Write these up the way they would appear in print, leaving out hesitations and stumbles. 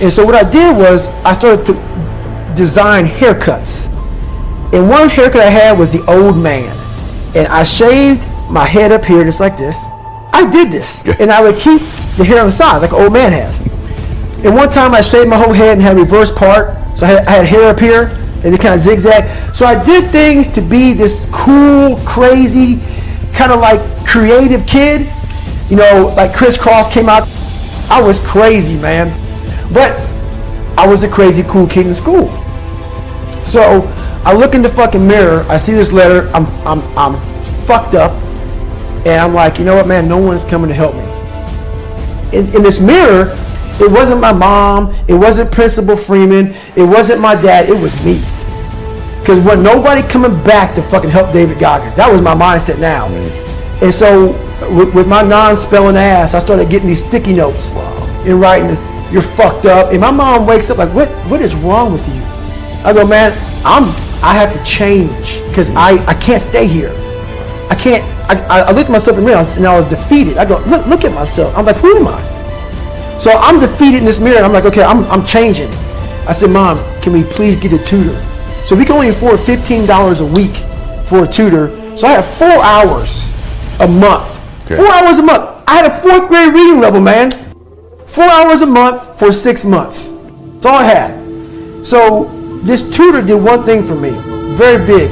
And so what I did was I started to design haircuts. And one haircut I had was the old man. And I shaved my head up here just like this. I did this. And I would keep the hair on the side like an old man has. And one time I shaved my whole head and had a reverse part. So I had hair up here and it kind of zigzag. So I did things to be this cool, crazy, kind of like creative kid. You know, like Crisscross came out. I was crazy, man. But I was a crazy cool kid in school. So I look in the fucking mirror, I see this letter, I'm fucked up, and I'm like, you know what, man, no one's coming to help me. In this mirror, it wasn't my mom, it wasn't Principal Freeman, it wasn't my dad, it was me. Because wasn't nobody coming back to fucking help David Goggins. That was my mindset now. And so with my non-spelling ass, I started getting these sticky notes and writing, you're fucked up. And my mom wakes up like, what is wrong with you? I go, man, I have to change because I can't stay here. I can't. I looked at myself in the mirror and I was defeated. I go, look at myself. I'm like, who am I? So I'm defeated in this mirror. And I'm like, okay, I'm changing. I said, Mom, can we please get a tutor? So we can only afford $15 a week for a tutor. So I had 4 hours a month. Okay. 4 hours a month. I had a 4th grade reading level, man. 4 hours a month for 6 months. That's all I had. So this tutor did one thing for me, very big.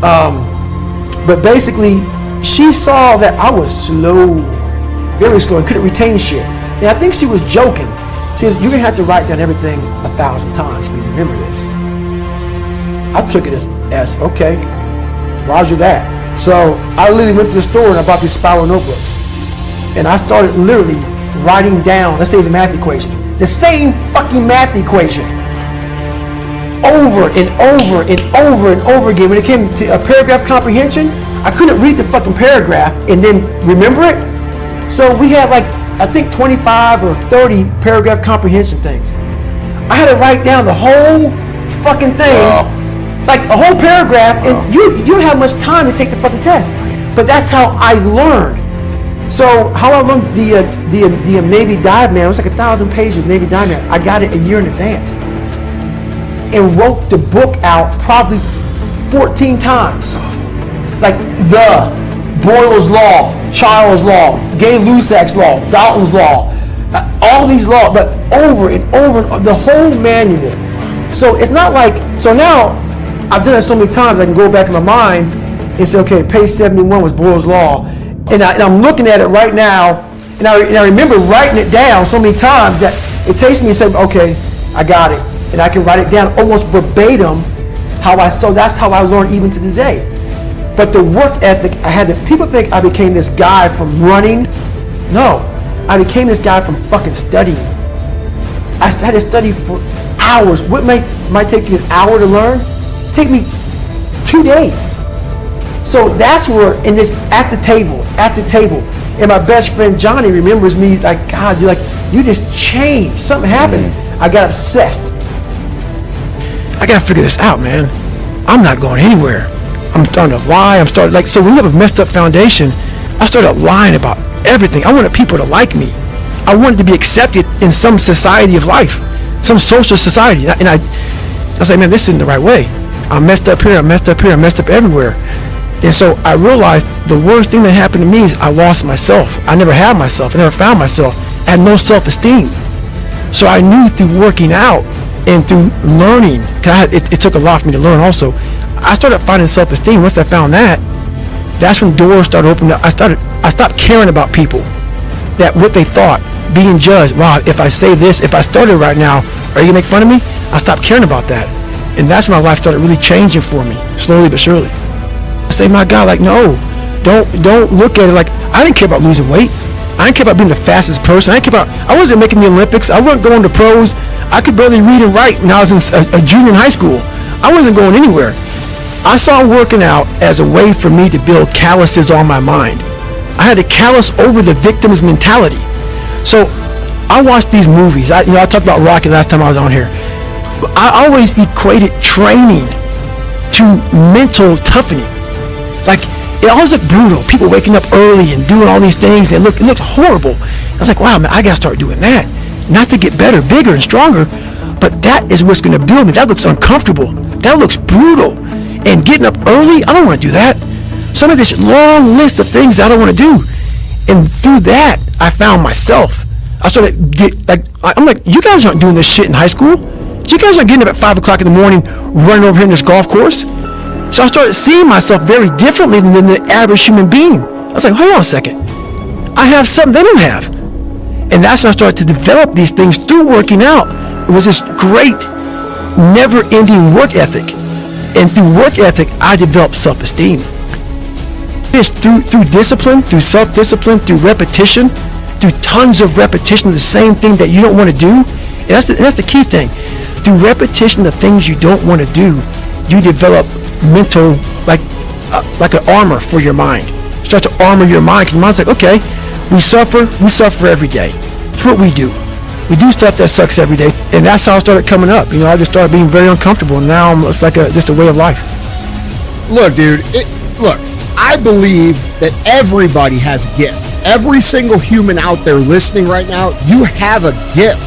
But basically, she saw that I was slow, very slow, and couldn't retain shit. And I think she was joking. She says, you're gonna have to write down everything 1,000 times for you to remember this. I took it as okay, roger that. So I literally went to the store and I bought these spiral notebooks. And I started literally writing down, let's say it's a math equation, the same fucking math equation over and over and over and over again. When it came to a paragraph comprehension, I couldn't read the fucking paragraph and then remember it. So we had like, I think 25 or 30 paragraph comprehension things. I had to write down the whole fucking thing, like a whole paragraph, and you don't have much time to take the fucking test. But that's how I learned. So how I learned the Navy Dive Man, it was like 1,000 pages, Navy Dive Man. I got it a year in advance and wrote the book out probably 14 times. Like the Boyle's Law, Charles Law, Gay-Lussac's Law, Dalton's Law, all these laws, but over and over, the whole manual. So it's not like, so now I've done it so many times I can go back in my mind and say, okay, page 71 was Boyle's Law. And I'm looking at it right now, and I remember writing it down so many times that it takes me and say, okay, I got it. And I can write it down almost verbatim so that's how I learned even to today. But the work ethic, people think I became this guy from running. No, I became this guy from fucking studying. I had to study for hours. What might take you an hour to learn, take me 2 days. So that's where, at the table, and my best friend Johnny remembers me like, God, you just changed. Something happened. I got obsessed. I gotta figure this out, man. I'm not going anywhere. I'm starting to lie. So when you have a messed up foundation, I started lying about everything. I wanted people to like me. I wanted to be accepted in some society of life, some social society. And I was like, man, this isn't the right way. I messed up here, I messed up here, I messed up everywhere. And so I realized the worst thing that happened to me is I lost myself. I never had myself. I never found myself. I had no self-esteem. So I knew through working out and through learning, because it took a lot for me to learn also, I started finding self-esteem. Once I found that, that's when doors started opening up. I stopped caring about people, that what they thought, being judged. Wow, if I say this, if I started right now, are you gonna make fun of me? I stopped caring about that. And that's when my life started really changing for me, slowly but surely. I say, my God, like, no, don't look at it like, I didn't care about losing weight. I didn't care about being the fastest person. I wasn't making the Olympics. I wasn't going to pros. I could barely read and write when I was in a junior in high school. I wasn't going anywhere. I saw working out as a way for me to build calluses on my mind. I had to callous over the victim's mentality. So I watched these movies. I talked about Rocky last time I was on here. I always equated training to mental toughening. Like, it always looked brutal. People waking up early and doing all these things, and it looked horrible. I was like, wow, man, I gotta start doing that. not to get better, bigger, and stronger, but that is what's going to build me. That looks uncomfortable. That looks brutal. And getting up early, I don't want to do that. Some of this long list of things I don't want to do. And through that, I found myself. I started, I'm like, you guys aren't doing this shit in high school. You guys aren't getting up at 5 o'clock in the morning, running over here in this golf course. So I started seeing myself very differently than the average human being. I was like, hold on a second. I have something they don't have. And that's when I started to develop these things through working out. It was this great, never-ending work ethic. And through work ethic, I developed self-esteem. It's through discipline, through self-discipline, through repetition, through tons of repetition of the same thing that you don't want to do. And that's the key thing. Through repetition of things you don't want to do, you develop mental, like an armor for your mind. You start to armor your mind, because your mind's like, okay, we suffer every day. That's what we do. We do stuff that sucks every day, and that's how I started coming up. I just started being very uncomfortable, and now it's like just a way of life. Look, dude, I believe that everybody has a gift. Every single human out there listening right now, you have a gift.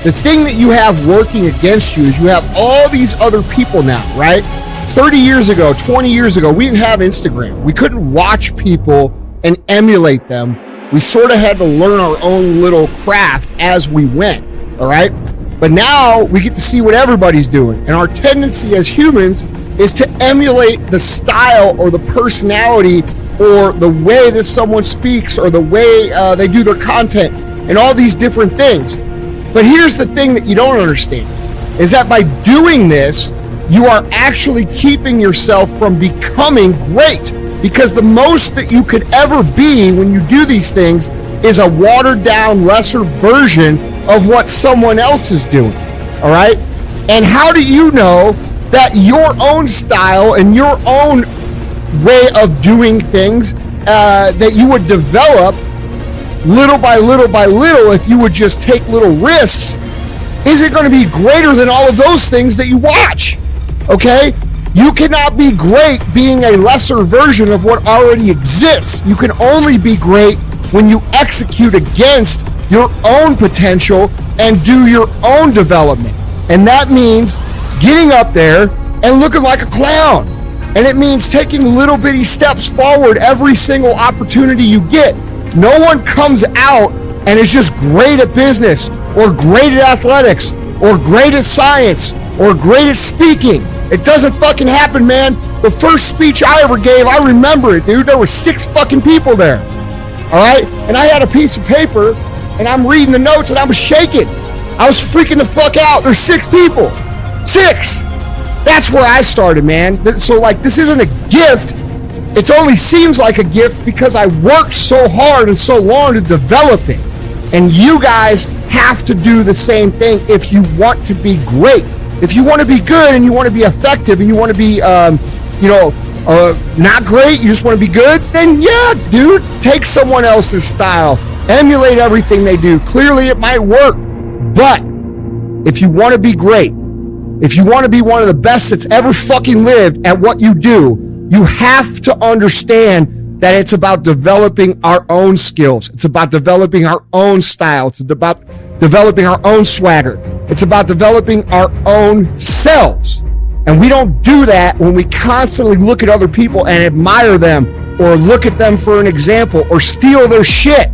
The thing that you have working against you is you have all these other people now, right? 30 years ago, 20 years ago, we didn't have Instagram. We couldn't watch people and emulate them. We sort of had to learn our own little craft as we went, all right? But now we get to see what everybody's doing. And our tendency as humans is to emulate the style or the personality or the way that someone speaks or the way they do their content and all these different things. But here's the thing that you don't understand, is that by doing this, you are actually keeping yourself from becoming great. Because the most that you could ever be when you do these things is a watered down, lesser version of what someone else is doing, all right? And how do you know that your own style and your own way of doing things that you would develop little by little by little if you would just take little risks, is it going to be greater than all of those things that you watch, okay? You cannot be great being a lesser version of what already exists. You can only be great when you execute against your own potential and do your own development. And that means getting up there and looking like a clown. And it means taking little bitty steps forward every single opportunity you get. No one comes out and is just great at business or great at athletics or great at science or great at speaking. It doesn't fucking happen, man. The first speech I ever gave, I remember it, dude. There were 6 fucking people there. All right? And I had a piece of paper, and I'm reading the notes, and I was shaking. I was freaking the fuck out. There's 6 people. 6! That's where I started, man. So, this isn't a gift. It only seems like a gift because I worked so hard and so long to develop it. And you guys have to do the same thing if you want to be great. If you want to be good and you want to be effective and you want to be, not great, you just want to be good, then yeah, dude, take someone else's style. Emulate everything they do. Clearly it might work. But if you want to be great, if you want to be one of the best that's ever fucking lived at what you do, you have to understand that it's about developing our own skills. It's about developing our own style. It's about developing our own swagger. It's about developing our own selves. And we don't do that when we constantly look at other people and admire them or look at them for an example or steal their shit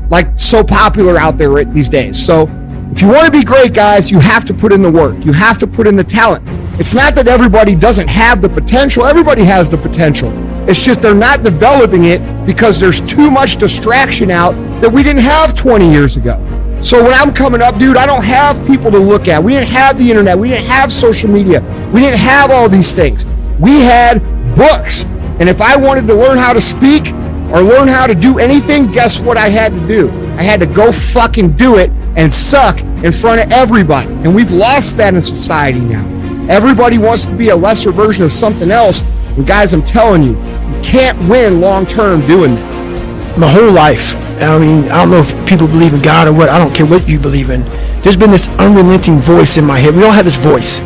like so popular out there these days. So if you want to be great, guys, you have to put in the work. You have to put in the talent. It's not that everybody doesn't have the potential. Everybody has the potential. It's just they're not developing it because there's too much distraction out that we didn't have 20 years ago. So when I'm coming up, dude, I don't have people to look at. We didn't have the internet. We didn't have social media. We didn't have all these things. We had books. And if I wanted to learn how to speak or learn how to do anything, guess what I had to do? I had to go fucking do it and suck in front of everybody. And we've lost that in society now. Everybody wants to be a lesser version of something else. And guys, I'm telling you, you can't win long term doing that. My whole life, I mean, I don't know if people believe in God or what. I don't care what you believe in. There's been this unrelenting voice in my head. We all have this voice.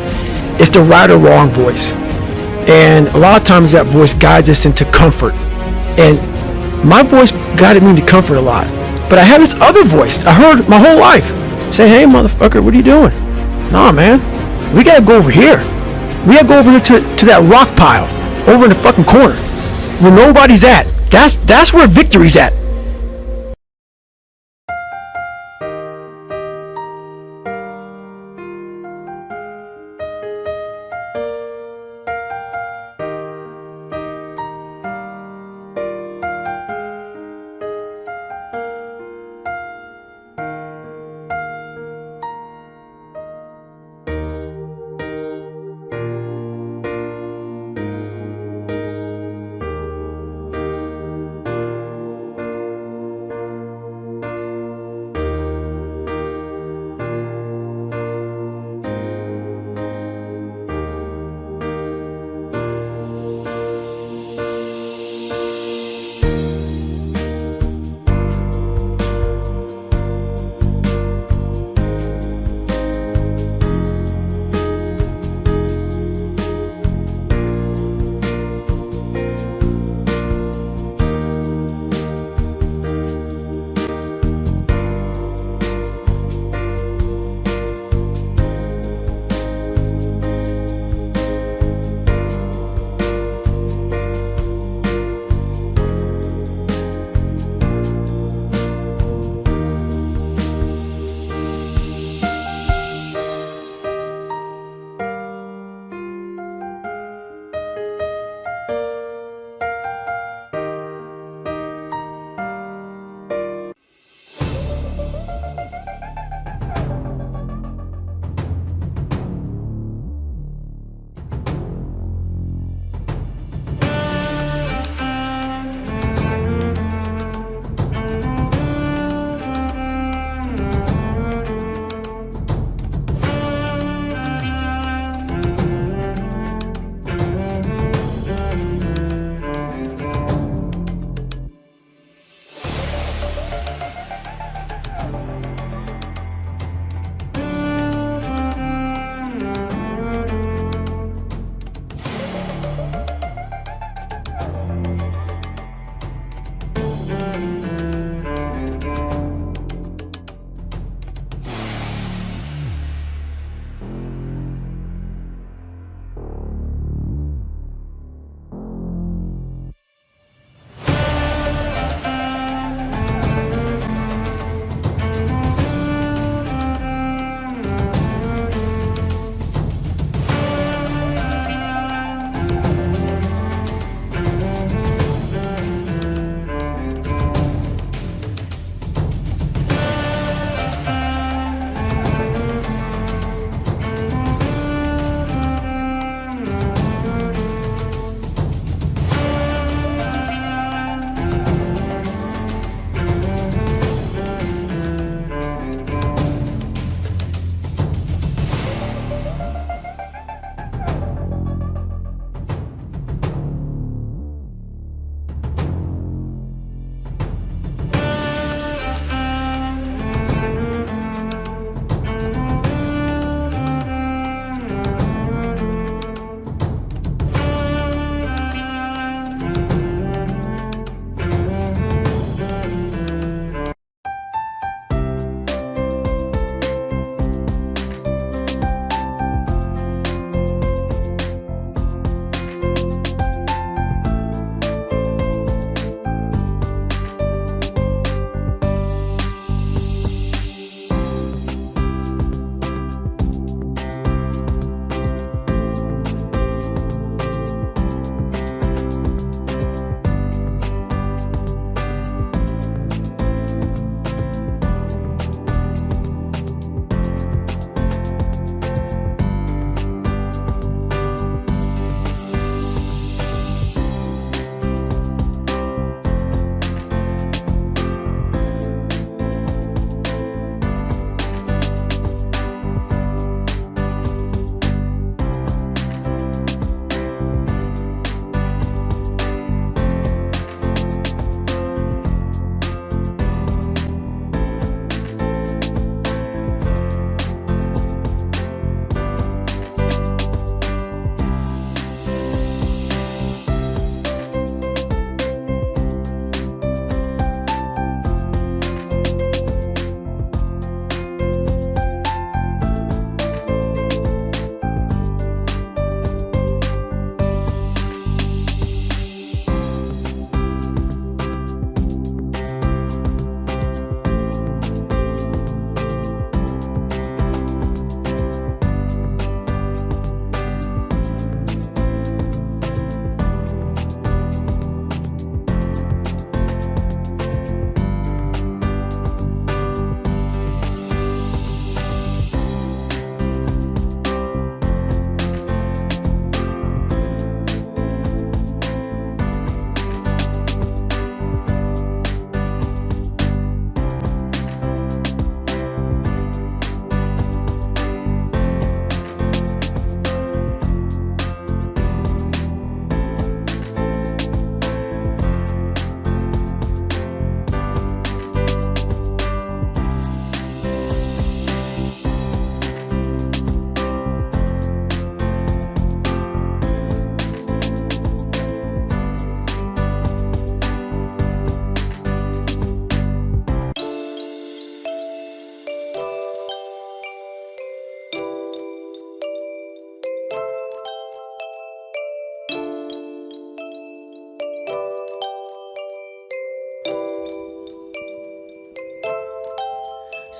It's the right or wrong voice. And a lot of times that voice guides us into comfort. And my voice guided me into comfort a lot. But I have this other voice I heard my whole life. Say, hey, motherfucker, what are you doing? Nah, man, we gotta go over here. We gotta go over here to that rock pile over in the fucking corner where nobody's at. That's where victory's at.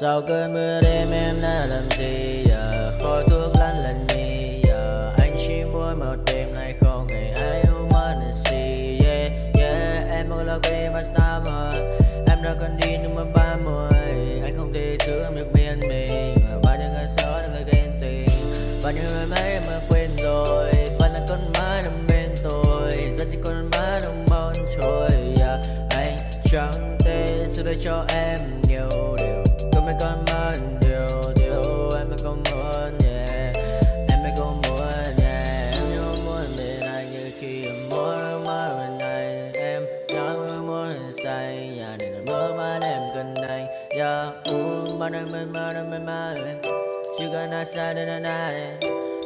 Sau cơn mưa đêm em đã làm gì giờ, khói thuốc lăn lần nhì giờ, anh chỉ muốn một đêm này không ngày ai ôm anh gì. Yeah yeah, em muốn là quê mà summer, em đã cần đi nhưng mà 30, anh không thể giữ em được bên mình. Bao nhiêu người xấu đã người ghen tị, bao nhiêu người mấy em đã quên rồi, vẫn là con mãi nằm bên tôi, giờ chỉ còn mãi nằm mong trôi. Yeah, anh chẳng thể giữ được cho em nhiều điều, có mấy con mất điều em mới không muốn. Yeah, em mới không muốn. Yeah, em nhớ muốn bên anh như khi em muốn mơ bên anh, em nhớ muốn say nhà này là mơ mà em cần anh. Yeah, mà đang mơ chỉ cần ai sai đến anh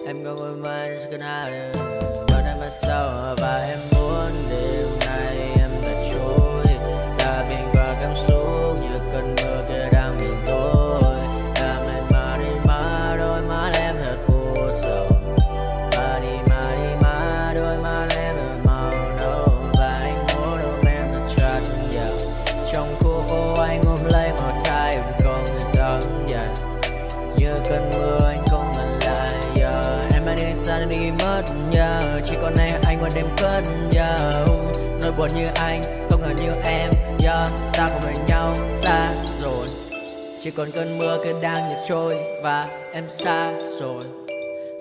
em không ngồi mãi chỉ cần ai mà đang mà sao và em muốn đêm nay em đã trôi đã biển qua cảm xúc như cơn mưa kia đang biển tối. Đã mệt mà đi mà đôi má em thật u sầu, và đi mà đôi má em thật màu nâu, và anh muốn ôm em thật chặt vào trong khu phố anh ôm lấy một tay không người thắng dài như cơn mưa anh không ngần lại. Em đã đi xa đi mất chỉ còn nay anh qua đêm cất nỗi buồn như anh không ngờ như em ta cùng với nhau xa rồi, chỉ còn cơn mưa kia đang nhạt trôi và em xa rồi,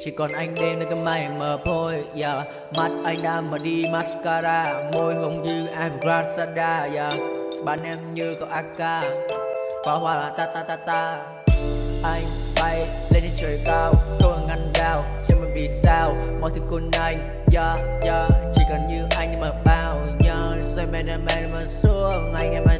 chỉ còn anh đêm nơi cơn mây mờ phôi. Mắt anh đã mở đi mascara, môi hồng như anh Grasada. Bạn em như cậu AK, pháo hoa là ta ta ta ta. Anh bay lên trên trời cao, không ngăn đao trên một vì sao mọi thứ cùng anh. Chỉ cần như anh mà bao nhau xoay men mà xuống anh em mà